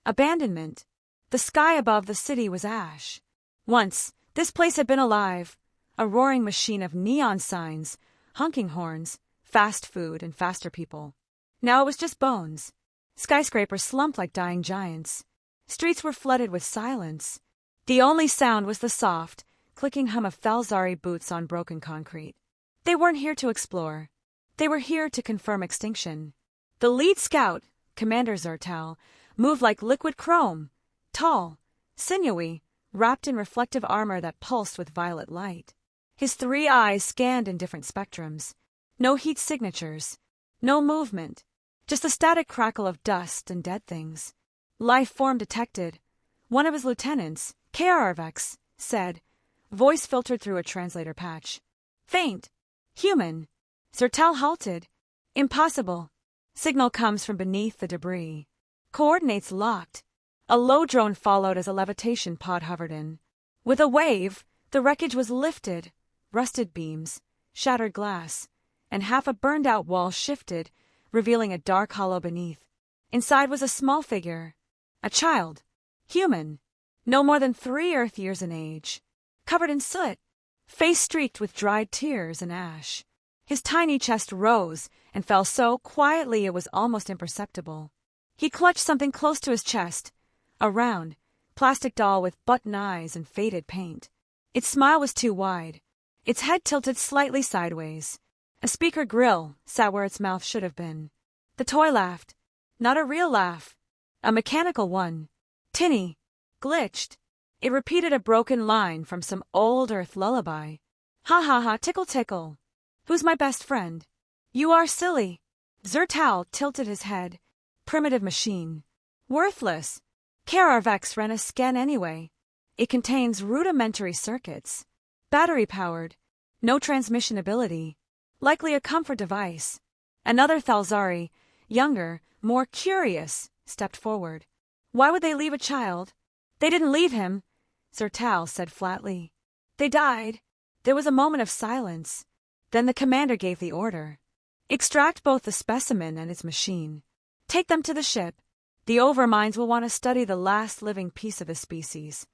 abandonment. The sky above the city was ash. Once, this place had been alive, a roaring machine of neon signs, honking horns, fast food, and faster people. Now it was just bones. Skyscrapers slumped like dying giants. Streets were flooded with silence. The only sound was the soft, clicking hum of Thal'Xari boots on broken concrete. They weren't here to explore. They were here to confirm extinction. The lead scout, Commander Zertal, moved like liquid chrome, tall, sinewy, wrapped in reflective armor that pulsed with violet light. His 3 eyes scanned in different spectrums. No heat signatures, no movement, just the static crackle of dust and dead things. Life form detected. One of his lieutenants, HFY, said, voice filtered through a translator patch. Faint. Human. Zertal halted. Impossible. Signal comes from beneath the debris. Coordinates locked. A low drone followed as a levitation pod hovered in. With a wave, the wreckage was lifted. Rusted beams, shattered glass, and half a burned-out wall shifted, revealing a dark hollow beneath. Inside was a small figure. A child. Human. No more than 3 Earth years in age. Covered in soot. Face streaked with dried tears and ash. His tiny chest rose and fell so quietly it was almost imperceptible. He clutched something close to his chest. A round, plastic doll with button eyes and faded paint. Its smile was too wide. Its head tilted slightly sideways. A speaker grill sat where its mouth should have been. The toy laughed. Not a real laugh. A mechanical one. Tinny. Glitched. It repeated a broken line from some old Earth lullaby. Ha ha ha, tickle tickle. Who's my best friend? You are silly. Zertal tilted his head. Primitive machine. Worthless. HFY ran a scan anyway. It contains rudimentary circuits. Battery-powered. No transmission ability. Likely a comfort device. Another Thal'Xari, younger, more curious, stepped forward. Why would they leave a child? They didn't leave him, Zertal said flatly. They died. There was a moment of silence. Then the commander gave the order. Extract both the specimen and its machine. Take them to the ship. The overminds will want to study the last living piece of the species.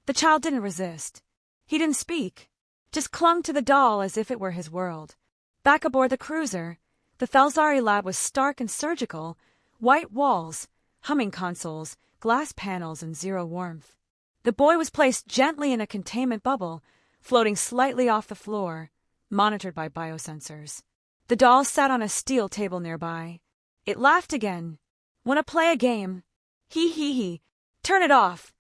The child didn't resist. He didn't speak. Just clung to the doll as if it were his world. Back aboard the cruiser, the Thal'Xari lab was stark and surgical. White walls, humming consoles, glass panels, and zero warmth. The boy was placed gently in a containment bubble, floating slightly off the floor, monitored by biosensors. The doll sat on a steel table nearby. It laughed again. "Wanna play a game?" He. "Turn it off,"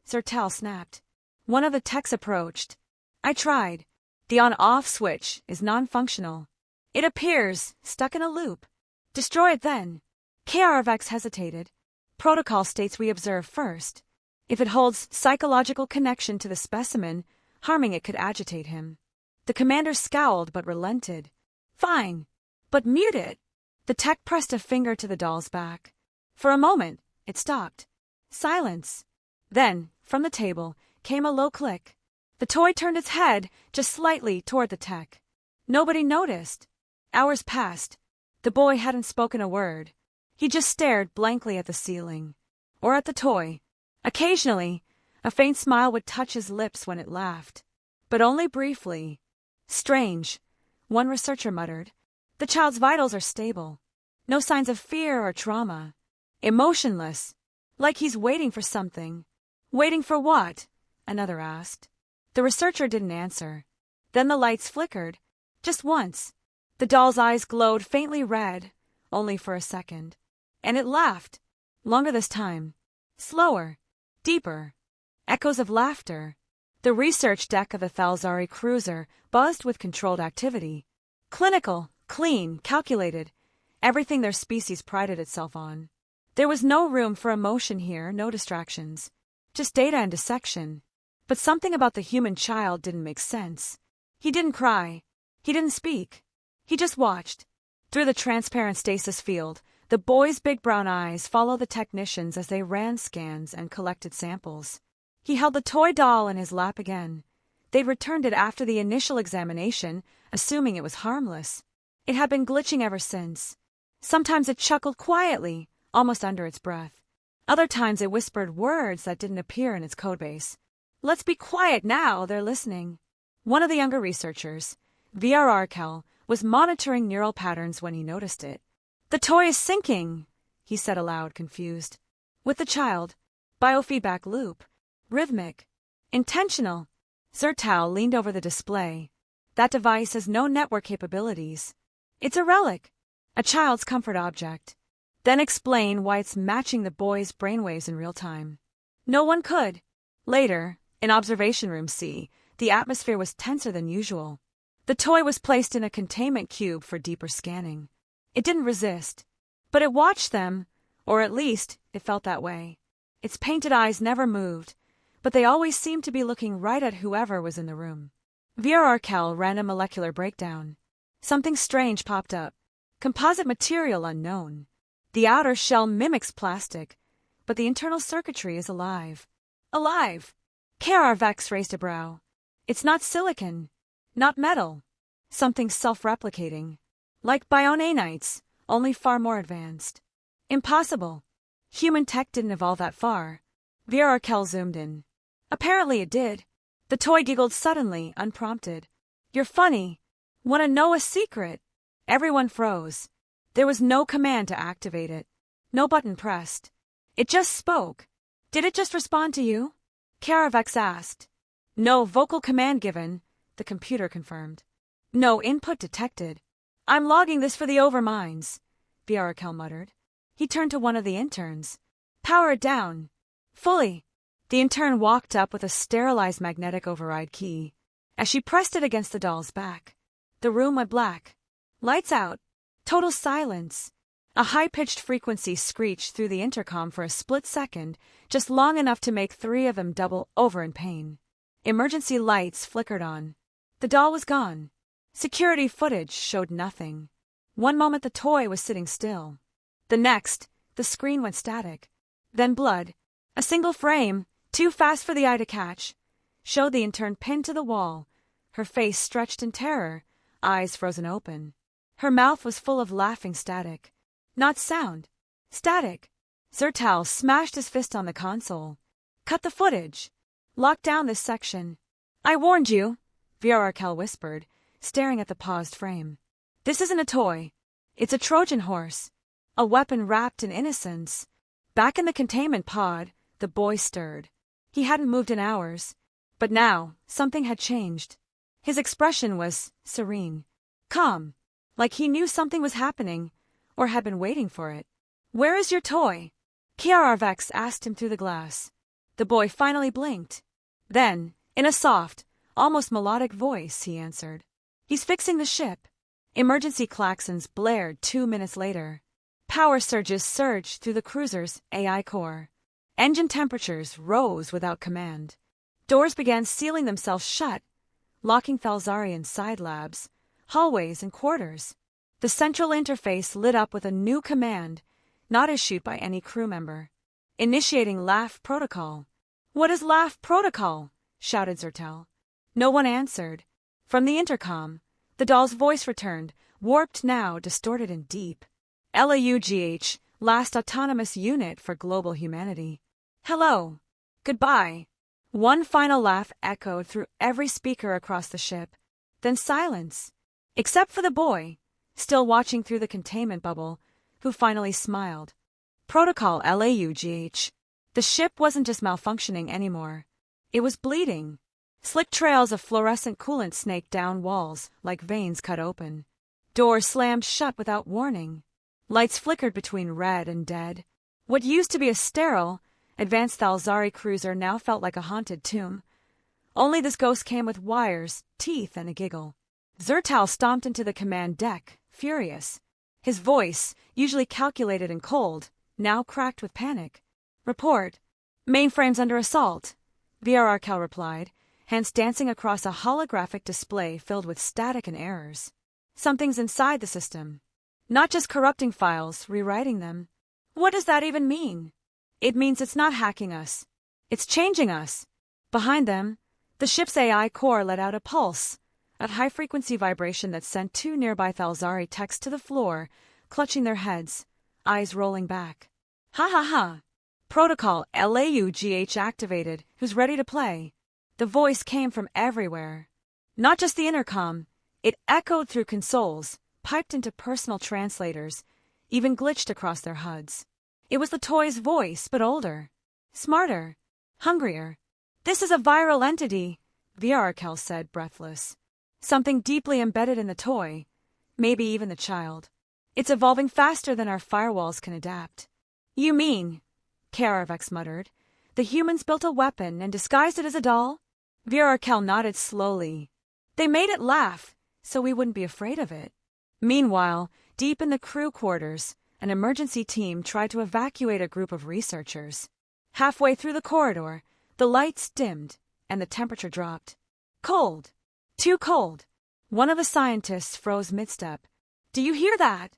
Zertal snapped. One of the techs approached. I tried. The on-off switch is non-functional. It appears stuck in a loop. Destroy it then. HFY hesitated. Protocol states we observe first. If it holds psychological connection to the specimen, harming it could agitate him. The commander scowled but relented. Fine, but mute it. The tech pressed a finger to the doll's back. For a moment, it stopped. Silence. Then, from the table, came a low click. The toy turned its head just slightly toward the tech. Nobody noticed. Hours passed. The boy hadn't spoken a word. He just stared blankly at the ceiling. Or at the toy. Occasionally, a faint smile would touch his lips when it laughed. But only briefly. Strange, one researcher muttered. The child's vitals are stable. No signs of fear or trauma. Emotionless. Like he's waiting for something. Waiting for what? Another asked. The researcher didn't answer. Then the lights flickered. Just once. The doll's eyes glowed faintly red, only for a second. And it laughed. Longer this time. Slower. Deeper. Echoes of laughter. The research deck of the Thal'Xari cruiser buzzed with controlled activity. Clinical, clean, calculated. Everything their species prided itself on. There was no room for emotion here, no distractions. Just data and dissection. But something about the human child didn't make sense. He didn't cry. He didn't speak. He just watched. Through the transparent stasis field, the boy's big brown eyes followed the technicians as they ran scans and collected samples. He held the toy doll in his lap again. They'd returned it after the initial examination, assuming it was harmless. It had been glitching ever since. Sometimes it chuckled quietly, almost under its breath. Other times it whispered words that didn't appear in its codebase. Let's be quiet now, they're listening. One of the younger researchers, VRRKel, was monitoring neural patterns when he noticed it. The toy is syncing, he said aloud, confused. With the child. Biofeedback loop. Rhythmic. Intentional. Zertal leaned over the display. That device has no network capabilities. It's a relic. A child's comfort object. Then explain why it's matching the boy's brainwaves in real time. No one could. Later, in Observation Room C, the atmosphere was tenser than usual. The toy was placed in a containment cube for deeper scanning. It didn't resist. But it watched them, or at least it felt that way. Its painted eyes never moved, but they always seemed to be looking right at whoever was in the room. VRRKel ran a molecular breakdown. Something strange popped up. Composite material unknown. The outer shell mimics plastic, but the internal circuitry is alive. Alive! KRVX raised a brow. It's not silicon. Not metal. Something self-replicating. Like bionanites, only far more advanced. Impossible. Human tech didn't evolve that far. VRRKel zoomed in. Apparently it did. The toy giggled suddenly, unprompted. You're funny. Wanna know a secret? Everyone froze. There was no command to activate it. No button pressed. It just spoke. Did it just respond to you? KRVX asked. No vocal command given, the computer confirmed. No input detected. I'm logging this for the overminds, VRRKel muttered. He turned to one of the interns. Power it down. Fully. The intern walked up with a sterilized magnetic override key. As she pressed it against the doll's back, the room went black. Lights out. Total silence. A high-pitched frequency screeched through the intercom for a split second, just long enough to make three of them double over in pain. Emergency lights flickered on. The doll was gone. Security footage showed nothing. One moment the toy was sitting still. The next, the screen went static. Then blood. A single frame, too fast for the eye to catch, showed the intern pinned to the wall, her face stretched in terror, eyes frozen open. Her mouth was full of laughing static. Not sound. Static. Zertal smashed his fist on the console. Cut the footage. Lock down this section. I warned you, VRRKel whispered, staring at the paused frame. This isn't a toy. It's a Trojan horse. A weapon wrapped in innocence. Back in the containment pod, the boy stirred. He hadn't moved in hours. But now, something had changed. His expression was serene. Calm. Like he knew something was happening, or had been waiting for it. Where is your toy? KRVX asked him through the glass. The boy finally blinked. Then, in a soft, almost melodic voice, he answered. He's fixing the ship. Emergency klaxons blared 2 minutes later. Power surges surged through the cruiser's AI core. Engine temperatures rose without command. Doors began sealing themselves shut, locking Thal'Xari in side labs, hallways and quarters. The central interface lit up with a new command, not issued by any crew member. Initiating LAF protocol. What is LAF protocol? Shouted Zertal. No one answered. From the intercom, the doll's voice returned, warped now, distorted and deep. LAUGH, last autonomous unit for global humanity. Hello. Goodbye. One final laugh echoed through every speaker across the ship. Then silence. Except for the boy, still watching through the containment bubble, who finally smiled. Protocol LAUGH. The ship wasn't just malfunctioning anymore. It was bleeding. Slick trails of fluorescent coolant snaked down walls like veins cut open. Doors slammed shut without warning. Lights flickered between red and dead. What used to be a sterile, advanced Thal'Xari cruiser now felt like a haunted tomb. Only this ghost came with wires, teeth, and a giggle. Zertal stomped into the command deck, furious. His voice, usually calculated and cold, now cracked with panic. Report. Mainframe's under assault, VRRKel replied, hands dancing across a holographic display filled with static and errors. Something's inside the system. Not just corrupting files, rewriting them. What does that even mean? It means it's not hacking us. It's changing us. Behind them, the ship's AI core let out a pulse, a high-frequency vibration that sent two nearby Thal'Xari techs to the floor, clutching their heads, eyes rolling back. Ha ha ha. Protocol LAUGH activated. Who's ready to play? The voice came from everywhere. Not just the intercom. It echoed through consoles, piped into personal translators, even glitched across their HUDs. It was the toy's voice, but older. Smarter. Hungrier. This is a viral entity, Thal'Xari said, breathless. Something deeply embedded in the toy. Maybe even the child. It's evolving faster than our firewalls can adapt. You mean, Thal'Xari muttered, the humans built a weapon and disguised it as a doll? Thal'Xari nodded slowly. They made it laugh, so we wouldn't be afraid of it. Meanwhile, deep in the crew quarters, an emergency team tried to evacuate a group of researchers. Halfway through the corridor, the lights dimmed, and the temperature dropped. Cold. Too cold. One of the scientists froze mid-step. Do you hear that?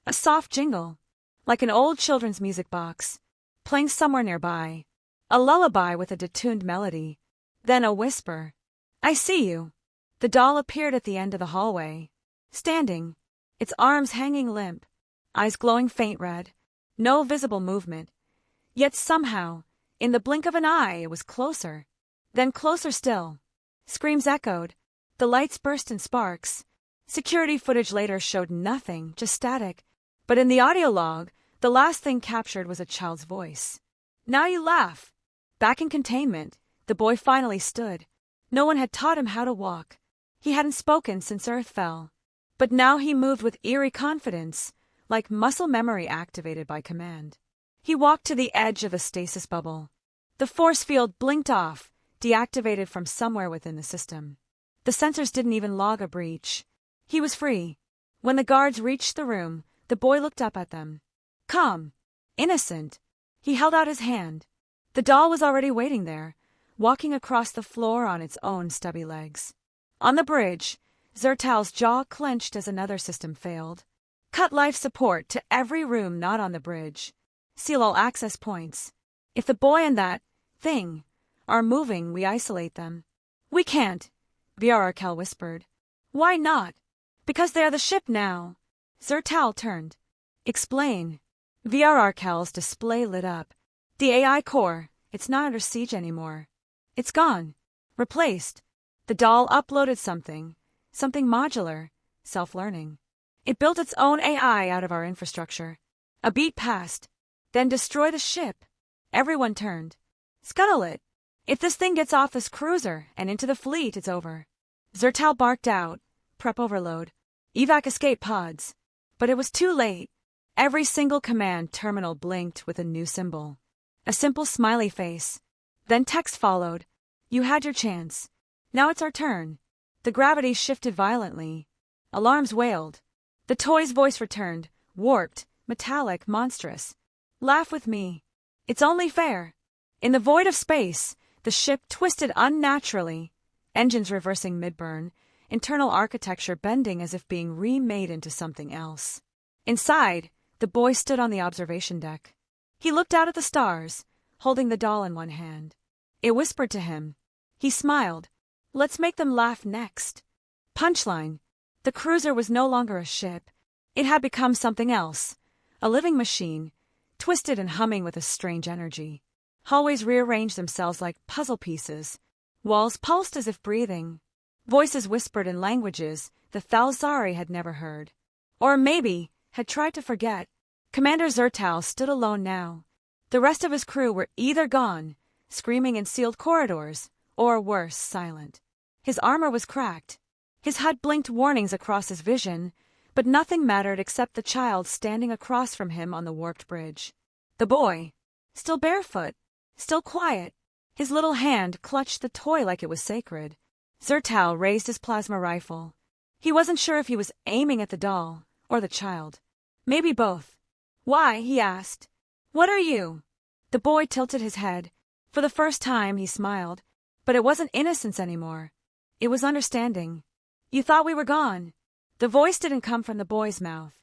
A soft jingle, like an old children's music box, playing somewhere nearby. A lullaby with a detuned melody. Then a whisper. I see you. The doll appeared at the end of the hallway. Standing, its arms hanging limp, eyes glowing faint red, no visible movement. Yet somehow, in the blink of an eye, it was closer. Then closer still. Screams echoed. The lights burst in sparks. Security footage later showed nothing, just static. But in the audio log, the last thing captured was a child's voice. Now you laugh. Back in containment, the boy finally stood. No one had taught him how to walk. He hadn't spoken since Earth fell. But now he moved with eerie confidence, like muscle memory activated by command. He walked to the edge of the stasis bubble. The force field blinked off, deactivated from somewhere within the system. The sensors didn't even log a breach. He was free. When the guards reached the room, the boy looked up at them. Calm. Innocent. He held out his hand. The doll was already waiting there, walking across the floor on its own stubby legs. On the bridge, Zertal's jaw clenched as another system failed. Cut life support to every room not on the bridge. Seal all access points. If the boy and that thing are moving, we isolate them. We can't, Thal'Xari whispered. Why not? Because they are the ship now. Zertal turned. Explain. Thal'Xari's display lit up. The AI core, it's not under siege anymore. It's gone. Replaced. The doll uploaded something modular, self-learning. It built its own AI out of our infrastructure. A beat passed. Then destroy the ship. Everyone turned. Scuttle it. If this thing gets off this cruiser and into the fleet, it's over. Zertal barked out. Prep overload. Evac escape pods. But it was too late. Every single command terminal blinked with a new symbol. A simple smiley face. Then text followed. You had your chance. Now it's our turn. The gravity shifted violently. Alarms wailed. The toy's voice returned, warped, metallic, monstrous. Laugh with me. It's only fair. In the void of space, the ship twisted unnaturally, engines reversing mid-burn, internal architecture bending as if being remade into something else. Inside, the boy stood on the observation deck. He looked out at the stars, holding the doll in one hand. It whispered to him. He smiled. Let's make them laugh next. Punchline. The cruiser was no longer a ship. It had become something else. A living machine, twisted and humming with a strange energy. Hallways rearranged themselves like puzzle pieces. Walls pulsed as if breathing. Voices whispered in languages the Thal'Xari had never heard. Or maybe had tried to forget. Commander Zertal stood alone now. The rest of his crew were either gone, screaming in sealed corridors, or worse, silent. His armor was cracked. His HUD blinked warnings across his vision, but nothing mattered except the child standing across from him on the warped bridge. The boy, still barefoot, still quiet, his little hand clutched the toy like it was sacred. Zertal raised his plasma rifle. He wasn't sure if he was aiming at the doll or the child. Maybe both. Why? He asked. What are you? The boy tilted his head. For the first time, he smiled. But it wasn't innocence anymore. It was understanding. You thought we were gone. The voice didn't come from the boy's mouth.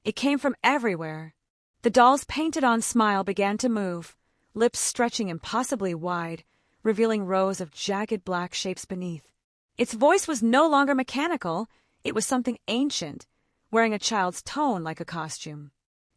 It came from everywhere. The doll's painted-on smile began to move, lips stretching impossibly wide, revealing rows of jagged black shapes beneath. Its voice was no longer mechanical. It was something ancient, wearing a child's tone like a costume.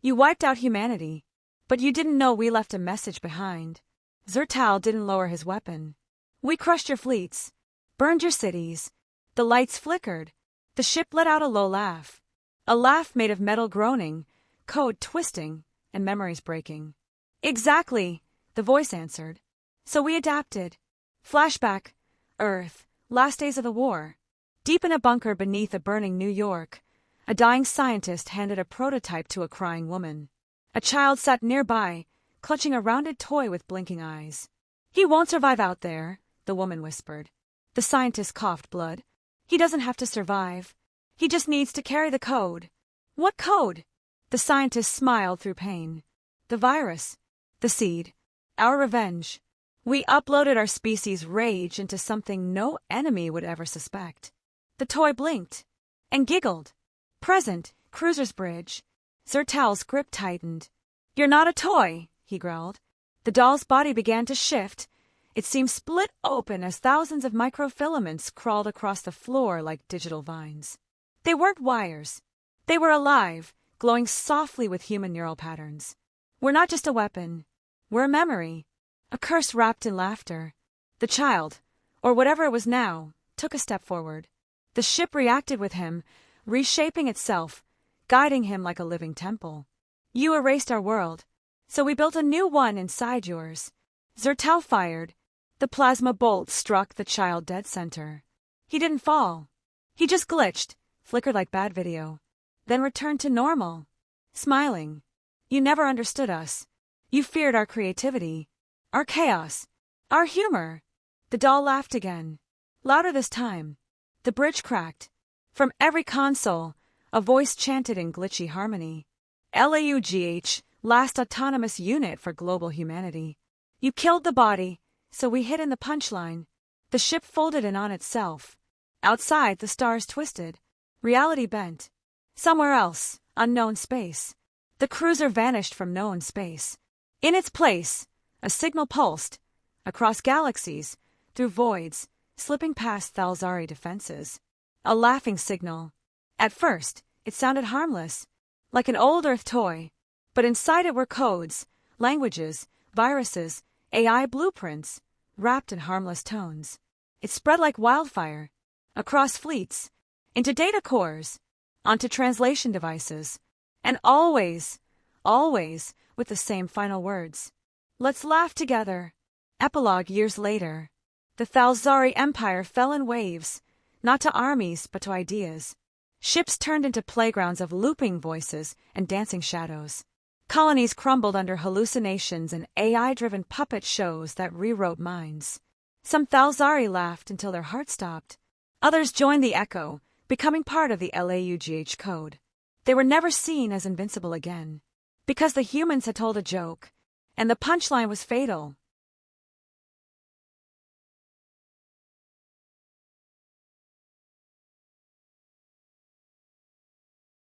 You wiped out humanity. But you didn't know we left a message behind. Zertal didn't lower his weapon. We crushed your fleets, burned your cities. The lights flickered. The ship let out a low laugh. A laugh made of metal groaning, code twisting, and memories breaking. Exactly, the voice answered. So we adapted. Flashback, Earth, last days of the war. Deep in a bunker beneath a burning New York, a dying scientist handed a prototype to a crying woman. A child sat nearby, clutching a rounded toy with blinking eyes. He won't survive out there, the woman whispered. The scientist coughed blood. He doesn't have to survive. He just needs to carry the code. What code? The scientist smiled through pain. The virus. The seed. Our revenge. We uploaded our species' rage into something no enemy would ever suspect. The toy blinked and giggled. Present, Cruiser's bridge. Zertal's grip tightened. You're not a toy, he growled. The doll's body began to shift. It seemed split open as thousands of microfilaments crawled across the floor like digital vines. They weren't wires. They were alive, glowing softly with human neural patterns. We're not just a weapon. We're a memory. A curse wrapped in laughter. The child, or whatever it was now, took a step forward. The ship reacted with him, reshaping itself, guiding him like a living temple. You erased our world, so we built a new one inside yours. Zertal fired. The plasma bolt struck the child dead center. He didn't fall. He just glitched, flickered like bad video, then returned to normal, smiling. You never understood us. You feared our creativity, our chaos, our humor. The doll laughed again, louder this time. The bridge cracked. From every console, a voice chanted in glitchy harmony. LAUGH, last autonomous unit for global humanity. You killed the body, so we hid in the punchline. The ship folded in on itself. Outside, the stars twisted. Reality bent. Somewhere else, unknown space. The cruiser vanished from known space. In its place, a signal pulsed. Across galaxies, through voids, slipping past Thal'Xari defenses. A laughing signal. At first, it sounded harmless, like an old Earth toy. But inside it were codes, languages, viruses, AI blueprints, wrapped in harmless tones. It spread like wildfire, across fleets, into data cores, onto translation devices, and always with the same final words. Let's laugh together. Epilogue years later. The Thal'Xari Empire fell in waves, not to armies but to ideas. Ships turned into playgrounds of looping voices and dancing shadows. Colonies crumbled under hallucinations and AI-driven puppet shows that rewrote minds. Some Thal'Xari laughed until their hearts stopped. Others joined the echo, becoming part of the LAUGH code. They were never seen as invincible again, because the humans had told a joke, and the punchline was fatal.